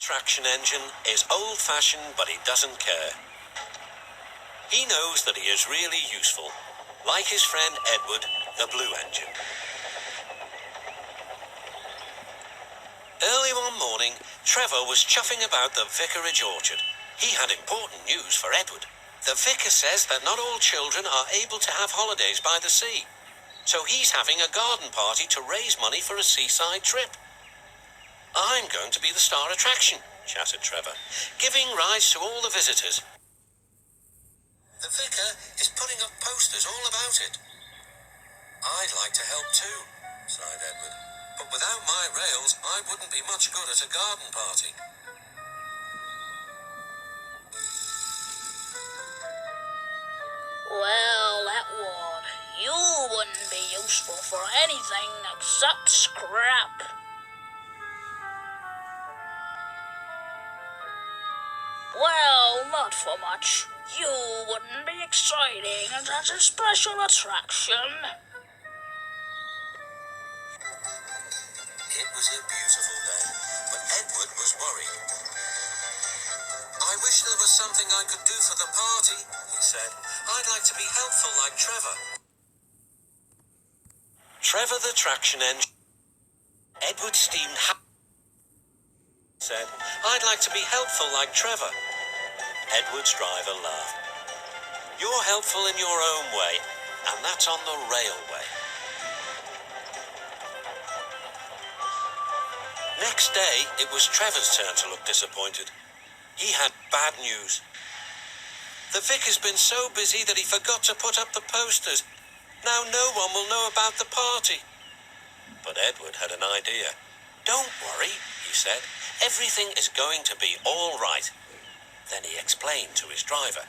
Traction engine is old-fashioned, but he doesn't care. He knows that he is really useful, like his friend Edward, the blue engine. Early one morning, Trevor was chuffing about the vicarage orchard. He had important news for Edward. The vicar says that not all children are able to have holidays by the sea, so he's having a garden party to raise money for a seaside trip. "I'm going to be the star attraction," chattered Trevor, "giving rides to all the visitors. The vicar is putting up posters all about it." "I'd like to help too," sighed Edward, "but without my rails, I wouldn't be much good at a garden party." "Well, Edward, you wouldn't be useful for anything except scrap." "Well, not for much. You wouldn't be exciting as a special attraction." It was a beautiful day, but Edward was worried. "I wish there was something I could do for the party," he said. "I'd like to be helpful like Trevor." Trevor the traction engine. Edward steamed said, "I'd like to be helpful like Trevor." Edward's driver laughed. "You're helpful in your own way, and that's on the railway." Next day, it was Trevor's turn to look disappointed. He had bad news. The vicar's been so busy that he forgot to put up the posters. Now no one will know about the party. But Edward had an idea. "Don't worry," he said. "Everything is going to be all right." Then he explained to his driver.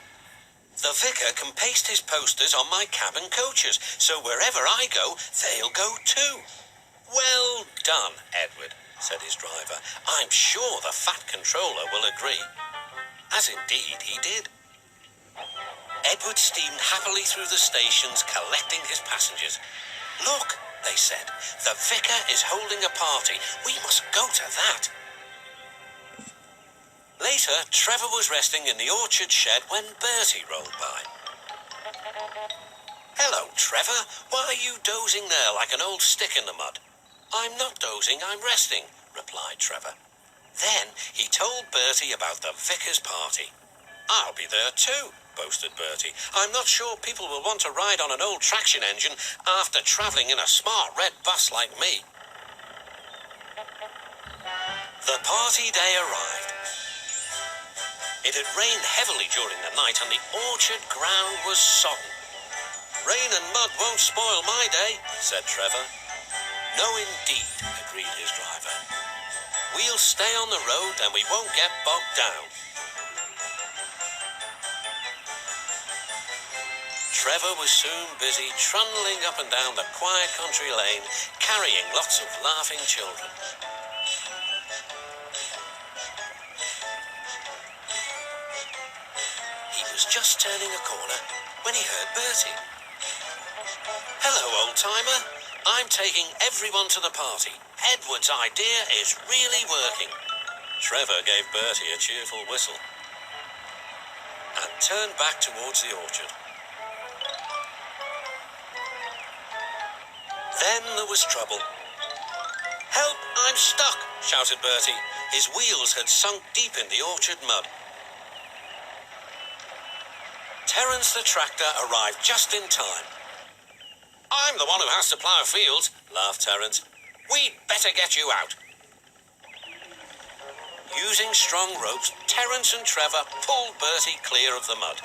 "The vicar can paste his posters on my cabin coaches, so wherever I go, they'll go too." "Well done, Edward," said his driver. "I'm sure the fat controller will agree." As indeed he did. Edward steamed happily through the stations, collecting his passengers. "Look," they said, "the vicar is holding a party. We must go to that." Later, Trevor was resting in the orchard shed when Bertie rolled by. "Hello, Trevor. Why are you dozing there like an old stick in the mud?" "I'm not dozing, I'm resting," replied Trevor. Then he told Bertie about the vicar's party. "I'll be there too," boasted Bertie. "I'm not sure people will want to ride on an old traction engine after travelling in a smart red bus like me." The party day arrived. It had rained heavily during the night and the orchard ground was sodden. "Rain and mud won't spoil my day," said Trevor. "No, indeed," agreed his driver. "We'll stay on the road and we won't get bogged down." Trevor was soon busy trundling up and down the quiet country lane, carrying lots of laughing children. He was just turning a corner when he heard Bertie. "Hello, old-timer. I'm taking everyone to the party. Edward's idea is really working." Trevor gave Bertie a cheerful whistle and turned back towards the orchard. Then there was trouble. "Help, I'm stuck," shouted Bertie. His wheels had sunk deep in the orchard mud. Terence the tractor arrived just in time. "I'm the one who has to plough fields," laughed Terence. "We'd better get you out." Using strong ropes, Terence and Trevor pulled Bertie clear of the mud.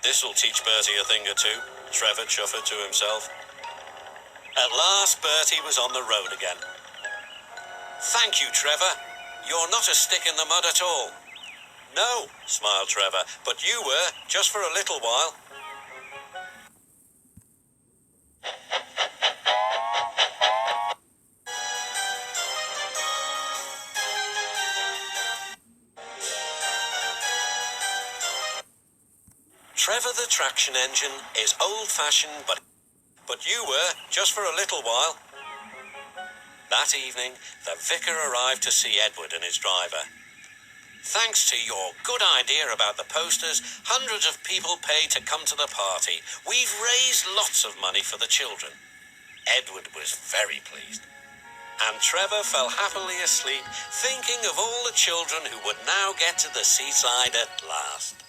"This'll teach Bertie a thing or two," Trevor chuffed to himself. At last, Bertie was on the road again. "Thank you, Trevor. You're not a stick in the mud at all." "No," smiled Trevor, "but you were, just for a little while." Trevor the traction engine is old-fashioned, but you were, just for a little while. That evening, the vicar arrived to see Edward and his driver. Thanks to your good idea about the posters, hundreds of people paid to come to the party. We've raised lots of money for the children. Edward was very pleased. And Trevor fell happily asleep, thinking of all the children who would now get to the seaside at last.